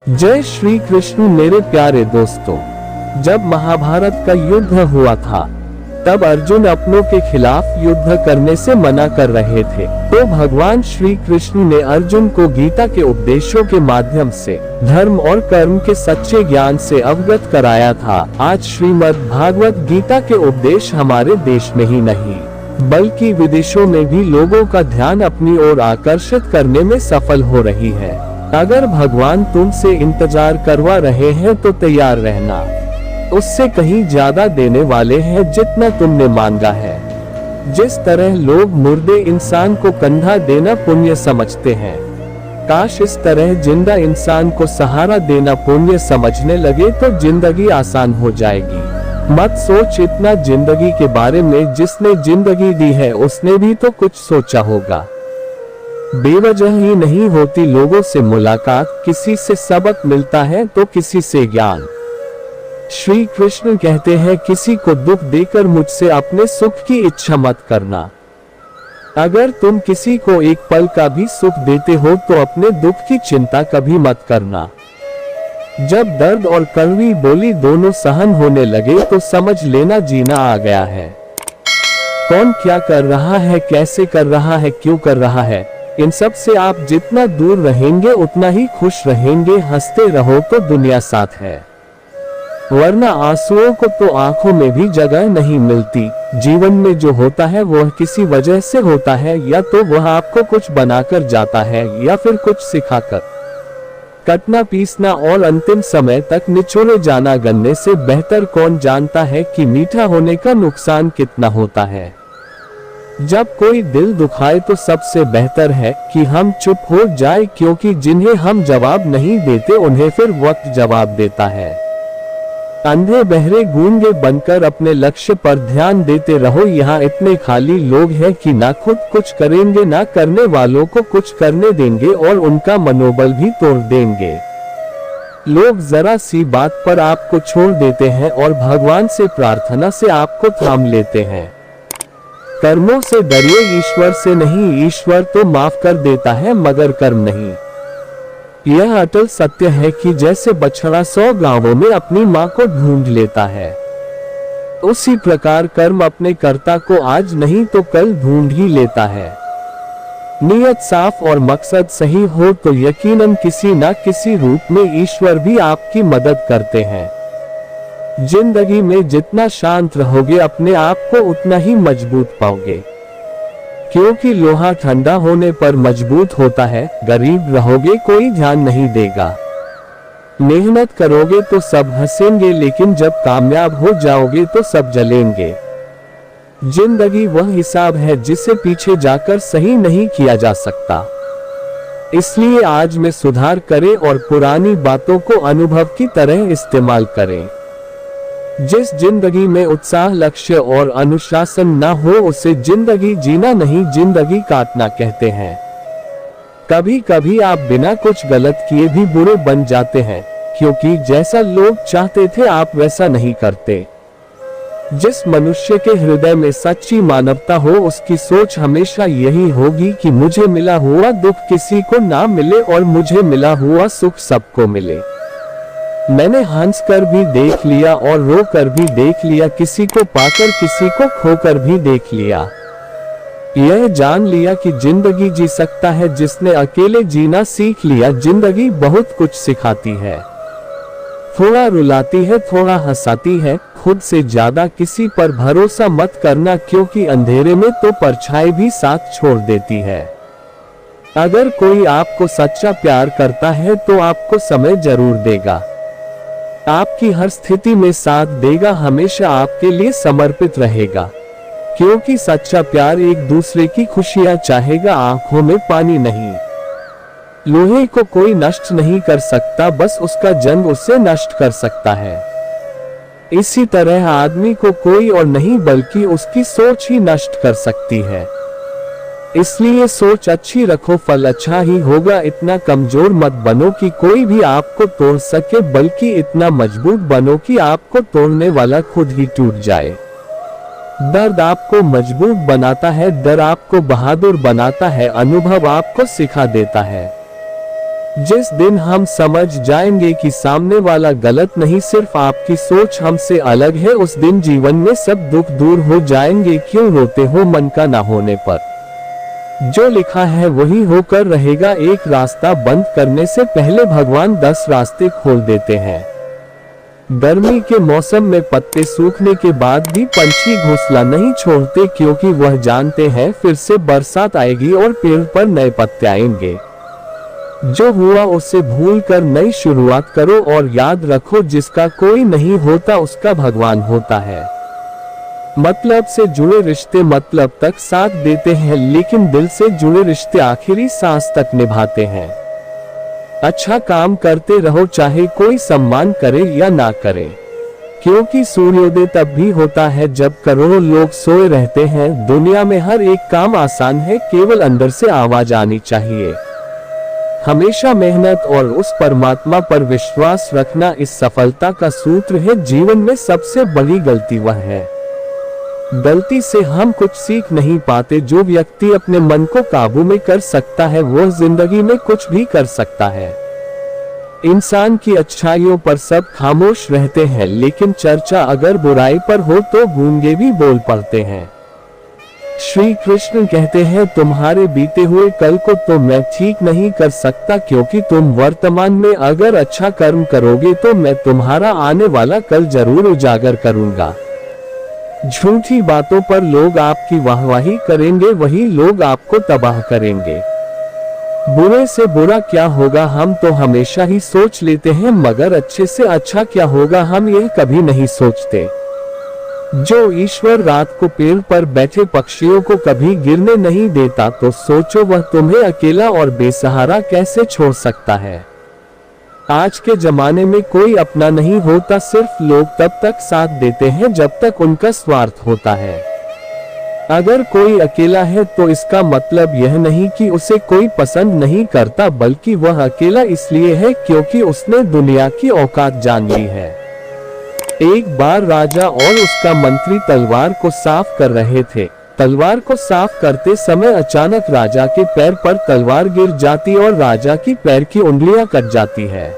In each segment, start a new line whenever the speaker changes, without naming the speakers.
जय श्री कृष्ण मेरे प्यारे दोस्तों। जब महाभारत का युद्ध हुआ था तब अर्जुन अपनों के खिलाफ युद्ध करने से मना कर रहे थे, तो भगवान श्री कृष्ण ने अर्जुन को गीता के उपदेशों के माध्यम से धर्म और कर्म के सच्चे ज्ञान से अवगत कराया था। आज श्रीमद् भागवत गीता के उपदेश हमारे देश में ही नहीं बल्कि विदेशों में भी लोगों का ध्यान अपनी ओर आकर्षित करने में सफल हो रही है। अगर भगवान तुमसे इंतजार करवा रहे हैं तो तैयार रहना, उससे कहीं ज्यादा देने वाले हैं जितना तुमने मांगा है। जिस तरह लोग मुर्दे इंसान को कंधा देना पुण्य समझते हैं, काश इस तरह जिंदा इंसान को सहारा देना पुण्य समझने लगे तो जिंदगी आसान हो जाएगी। मत सोच इतना जिंदगी के बारे में, जिसने जिंदगी दी है उसने भी तो कुछ सोचा होगा। बेवजह ही नहीं होती लोगों से मुलाकात, किसी से सबक मिलता है तो किसी से ज्ञान। श्री कृष्ण कहते हैं किसी को दुख देकर मुझसे अपने सुख की इच्छा मत करना। अगर तुम किसी को एक पल का भी सुख देते हो तो अपने दुख की चिंता कभी मत करना। जब दर्द और कड़वी बोली दोनों सहन होने लगे तो समझ लेना जीना आ गया है। कौन क्या कर रहा है, कैसे कर रहा है, क्यों कर रहा है, इन सब से आप जितना दूर रहेंगे उतना ही खुश रहेंगे। हंसते रहो तो दुनिया साथ है, वरना आंसुओं को तो आंखों में भी जगह नहीं मिलती। जीवन में जो होता है वह किसी वजह से होता है, या तो वह आपको कुछ बनाकर जाता है या फिर कुछ सिखाकर। कटना पीसना और अंतिम समय तक निचोड़े जाना गन्ने से बेहतर कौन जानता है कि मीठा होने का नुकसान कितना होता है। जब कोई दिल दुखाए तो सबसे बेहतर है कि हम चुप हो जाए, क्योंकि जिन्हें हम जवाब नहीं देते उन्हें फिर वक्त जवाब देता है। अंधे बहरे गूंगे बनकर अपने लक्ष्य पर ध्यान देते रहो। यहाँ इतने खाली लोग हैं कि ना खुद कुछ करेंगे ना करने वालों को कुछ करने देंगे और उनका मनोबल भी तोड़ देंगे। लोग जरा सी बात पर आपको छोड़ देते हैं और भगवान से प्रार्थना से आपको थाम लेते हैं। कर्मों से डरिए, ईश्वर से नहीं। ईश्वर तो माफ कर देता है मगर कर्म नहीं। यह अटल सत्य है कि जैसे बछड़ा 100 गांवों में अपनी मां को ढूंढ लेता है, उसी प्रकार कर्म अपने कर्ता को आज नहीं तो कल ढूंढ ही लेता है। नियत साफ और मकसद सही हो तो यकीनन किसी न किसी रूप में ईश्वर भी आपकी मदद करते हैं। जिंदगी में जितना शांत रहोगे अपने आप को उतना ही मजबूत पाओगे, क्योंकि लोहा ठंडा होने पर मजबूत होता है। गरीब रहोगे कोई ध्यान नहीं देगा, मेहनत करोगे तो सब हंसेंगे, लेकिन जब कामयाब हो जाओगे तो सब जलेंगे। जिंदगी वह हिसाब है जिसे पीछे जाकर सही नहीं किया जा सकता। इसलिए आज में सुधार करें और पुरानी बातों को अनुभव की तरह इस्तेमाल करें। जिस जिंदगी में उत्साह, लक्ष्य और अनुशासन ना हो उसे जिंदगी जीना नहीं, जिंदगी काटना कहते हैं। कभी कभी आप बिना कुछ गलत किए भी बुरे बन जाते हैं, क्योंकि जैसा लोग चाहते थे आप वैसा नहीं करते। जिस मनुष्य के हृदय में सच्ची मानवता हो उसकी सोच हमेशा यही होगी कि मुझे मिला हुआ दुख किसी को ना मिले और मुझे मिला हुआ सुख सबको मिले। मैंने हंस कर भी देख लिया और रो कर भी देख लिया, किसी को पाकर किसी को खोकर भी देख लिया। यह जान लिया कि जिंदगी जी सकता है जिसने अकेले जीना सीख लिया। जिंदगी बहुत कुछ सिखाती है, थोड़ा रुलाती है, थोड़ा हंसाती है। खुद से ज्यादा किसी पर भरोसा मत करना, क्योंकि अंधेरे में तो परछाई भी साथ छोड़ देती है। अगर कोई आपको सच्चा प्यार करता है तो आपको समय जरूर देगा, आपकी हर स्थिति में साथ देगा, हमेशा आपके लिए समर्पित रहेगा। क्योंकि सच्चा प्यार एक दूसरे की खुशियां चाहेगा, आंखों में पानी नहीं। लोहे को कोई नष्ट नहीं कर सकता, बस उसका जंग उसे नष्ट कर सकता है। इसी तरह आदमी को कोई और नहीं बल्कि उसकी सोच ही नष्ट कर सकती है। इसलिए सोच अच्छी रखो, फल अच्छा ही होगा। इतना कमजोर मत बनो कि कोई भी आपको तोड़ सके, बल्कि इतना मजबूत बनो कि आपको तोड़ने वाला खुद ही टूट जाए। दर्द आपको मजबूत बनाता है, डर आपको बहादुर बनाता है, अनुभव आपको सिखा देता है। जिस दिन हम समझ जाएंगे कि सामने वाला गलत नहीं, सिर्फ आपकी सोच हमसे अलग है, उस दिन जीवन में सब दुख दूर हो जाएंगे। क्यों रोते हो मन का ना होने पर? जो लिखा है वही होकर रहेगा। एक रास्ता बंद करने से पहले भगवान 10 रास्ते खोल देते हैं। गर्मी के मौसम में पत्ते सूखने के बाद भी पंछी घोंसला नहीं छोड़ते, क्योंकि वह जानते हैं फिर से बरसात आएगी और पेड़ पर नए पत्ते आएंगे। जो हुआ उसे भूल कर नई शुरुआत करो और याद रखो, जिसका कोई नहीं होता उसका भगवान होता है। मतलब से जुड़े रिश्ते मतलब तक साथ देते हैं, लेकिन दिल से जुड़े रिश्ते आखिरी सांस तक निभाते हैं। अच्छा काम करते रहो, चाहे कोई सम्मान करे या ना करे, क्योंकि सूर्योदय तब भी होता है जब करोड़ों लोग सोए रहते हैं। दुनिया में हर एक काम आसान है, केवल अंदर से आवाज आनी चाहिए। हमेशा मेहनत और उस परमात्मा पर विश्वास रखना इस सफलता का सूत्र है। जीवन में सबसे बड़ी गलती वह है, गलती से हम कुछ सीख नहीं पाते। जो व्यक्ति अपने मन को काबू में कर सकता है वह जिंदगी में कुछ भी कर सकता है। इंसान की अच्छाइयों पर सब खामोश रहते हैं, लेकिन चर्चा अगर बुराई पर हो तो गूंगे भी बोल पड़ते हैं। श्री कृष्ण कहते हैं, तुम्हारे बीते हुए कल को तो मैं ठीक नहीं कर सकता, क्योंकि तुम वर्तमान में अगर अच्छा कर्म करोगे तो मैं तुम्हारा आने वाला कल जरूर उजागर करूंगा। झूठी बातों पर लोग आपकी वाहवाही करेंगे, वही लोग आपको तबाह करेंगे। बुरे से बुरा क्या होगा हम तो हमेशा ही सोच लेते हैं, मगर अच्छे से अच्छा क्या होगा हम यह कभी नहीं सोचते। जो ईश्वर रात को पेड़ पर बैठे पक्षियों को कभी गिरने नहीं देता, तो सोचो वह तुम्हें अकेला और बेसहारा कैसे छोड़ सकता है। आज के जमाने में कोई अपना नहीं होता, सिर्फ लोग तब तक साथ देते हैं जब तक उनका स्वार्थ होता है। अगर कोई अकेला है तो इसका मतलब यह नहीं कि उसे कोई पसंद नहीं करता, बल्कि वह अकेला इसलिए है क्योंकि उसने दुनिया की औकात जान ली है। एक बार राजा और उसका मंत्री तलवार को साफ कर रहे थे। तलवार को साफ करते समय अचानक राजा के पैर पर तलवार गिर जाती और राजा की पैर की उंगलियां कट जाती है।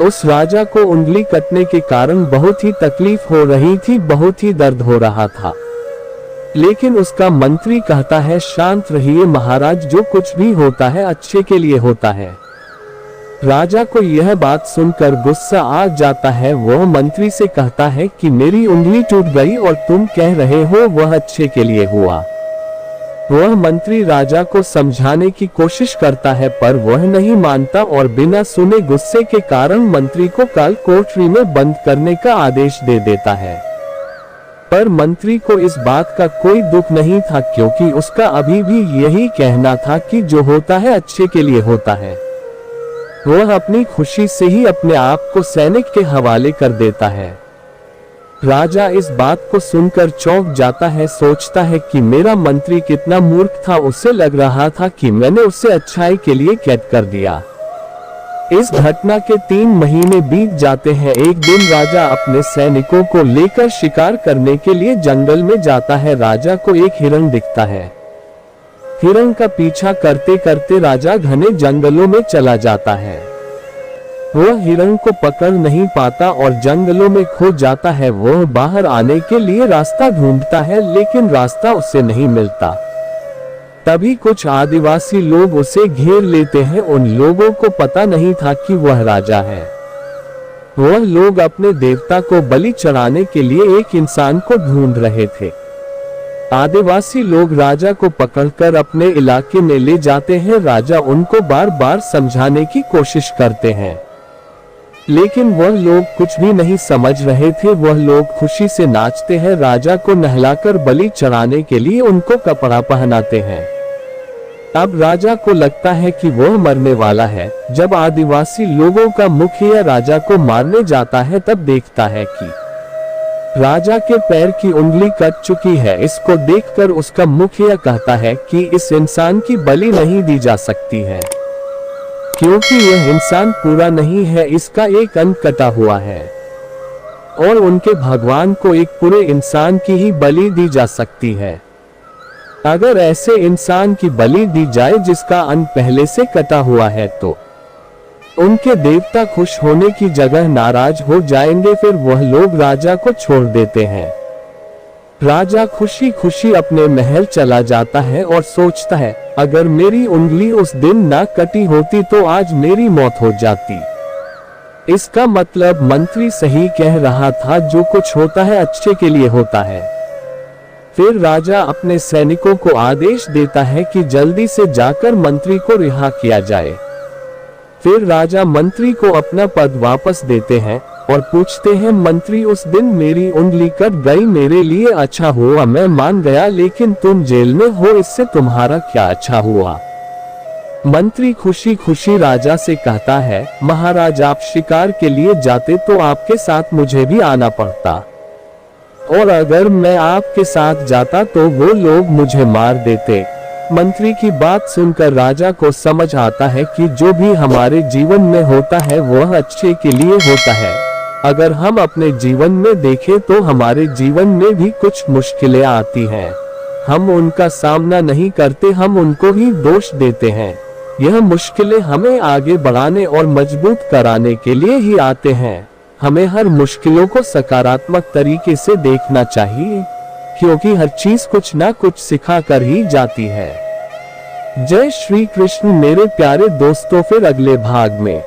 उस राजा को उंगली कटने के कारण बहुत ही तकलीफ हो रही थी, बहुत ही दर्द हो रहा था। लेकिन उसका मंत्री कहता है, शांत रहिए महाराज, जो कुछ भी होता है अच्छे के लिए होता है। राजा को यह बात सुनकर गुस्सा आ जाता है। वह मंत्री से कहता है कि मेरी उंगली टूट गई और तुम कह रहे हो वह अच्छे के लिए हुआ। वह मंत्री राजा को समझाने की कोशिश करता है, पर वह नहीं मानता और बिना सुने गुस्से के कारण मंत्री को काल कोठरी में बंद करने का आदेश दे देता है। पर मंत्री को इस बात का कोई दुख नहीं था, क्योंकि उसका अभी भी यही कहना था कि जो होता है अच्छे के लिए होता है। वह अपनी खुशी से ही अपने आप को सैनिक के हवाले कर देता है। राजा इस बात को सुनकर चौंक जाता है, सोचता है कि मेरा मंत्री कितना मूर्ख था, उसे लग रहा था कि मैंने उसे अच्छाई के लिए कैद कर दिया। इस घटना के 3 महीने बीत जाते हैं। एक दिन राजा अपने सैनिकों को लेकर शिकार करने के लिए जंगल में जाता है। राजा को एक हिरण दिखता है। हिरण का पीछा करते करते राजा घने जंगलों में चला जाता है। वह हिरण को पकड़ नहीं पाता और जंगलों में खो जाता है। वह बाहर आने के लिए रास्ता ढूंढता है, लेकिन रास्ता उसे नहीं मिलता। तभी कुछ आदिवासी लोग उसे घेर लेते हैं। उन लोगों को पता नहीं था कि वह राजा है। वह लोग अपने देवता को बलि चढ़ाने के लिए एक इंसान को ढूंढ रहे थे। आदिवासी लोग राजा को पकड़कर अपने इलाके में ले जाते हैं। राजा उनको बार बार समझाने की कोशिश करते हैं, लेकिन वह लोग कुछ भी नहीं समझ रहे थे। वह लोग खुशी से नाचते हैं। राजा को नहलाकर बलि चढ़ाने के लिए उनको कपड़ा पहनाते हैं। अब राजा को लगता है कि वह मरने वाला है। जब आदिवासी लोगों का मुखिया राजा को मारने जाता है, तब देखता है कि राजा के पैर की उंगली कट चुकी है। इसको देखकर उसका मुखिया कहता है कि इस इंसान की बलि नहीं दी जा सकती है, क्योंकि यह इंसान पूरा नहीं है, इसका एक अंग कटा हुआ है और उनके भगवान को एक पूरे इंसान की ही बलि दी जा सकती है। अगर ऐसे इंसान की बलि दी जाए जिसका अंग पहले से कटा हुआ है, तो उनके देवता खुश होने की जगह नाराज हो जाएंगे, फिर वह लोग राजा को छोड़ देते हैं। राजा खुशी खुशी अपने महल चला जाता है और सोचता है, अगर मेरी उंगली उस दिन ना कटी होती तो आज मेरी मौत हो जाती। इसका मतलब मंत्री सही कह रहा था, जो कुछ होता है अच्छे के लिए होता है। फिर राजा अपने सैनिकों को आदेश देता है कि जल्दी से जाकर मंत्री को रिहा किया जाए। फिर राजा मंत्री को अपना पद वापस देते हैं और पूछते हैं, मंत्री उस दिन मेरी उंगली कट गई, मेरे लिए अच्छा हुआ, मैं मान गया, लेकिन तुम जेल में हो, इससे तुम्हारा क्या अच्छा हुआ? मंत्री खुशी खुशी राजा से कहता है, महाराज आप शिकार के लिए जाते तो आपके साथ मुझे भी आना पड़ता, और अगर मैं आपके साथ जाता तो वो लोग मुझे मार देते। मंत्री की बात सुनकर राजा को समझ आता है कि जो भी हमारे जीवन में होता है वह अच्छे के लिए होता है। अगर हम अपने जीवन में देखें तो हमारे जीवन में भी कुछ मुश्किलें आती हैं। हम उनका सामना नहीं करते, हम उनको ही दोष देते हैं। यह मुश्किलें हमें आगे बढ़ाने और मजबूत कराने के लिए ही आते हैं। हमें हर मुश्किलों को सकारात्मक तरीके से देखना चाहिए, क्योंकि हर चीज कुछ ना कुछ सिखा कर ही जाती है। जय श्री कृष्ण मेरे प्यारे दोस्तों, फिर अगले भाग में